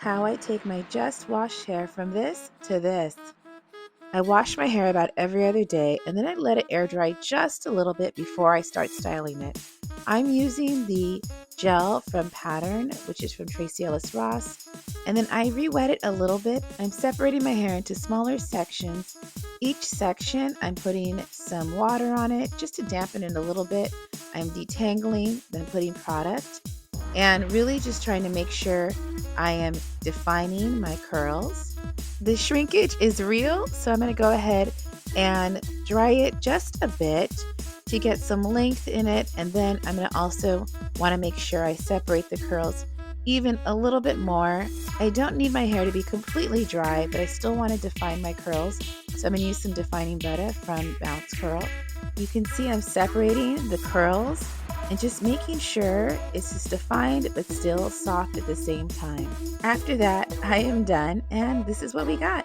how I take my just washed hair from this to this. I wash my hair about every other day and then I let it air dry just a little bit before I start styling it. I'm using the gel from Pattern, which is from Tracy Ellis Ross, and then I re-wet it a little bit. I'm separating my hair into smaller sections. Each section, I'm putting some water on it just to dampen it a little bit. I'm detangling, then putting product, and really just trying to make sure I am defining my curls. The shrinkage is real, so I'm going to go ahead and dry it just a bit to get some length in it, and then I'm going to also want to make sure I separate the curls even a little bit more. I don't need my hair to be completely dry, but I still want to define my curls, so I'm going to use some defining Butta from Bounce Curl. You can see I'm separating the curls and just making sure it's just defined but still soft at the same time. After that, I am done, and this is what we got.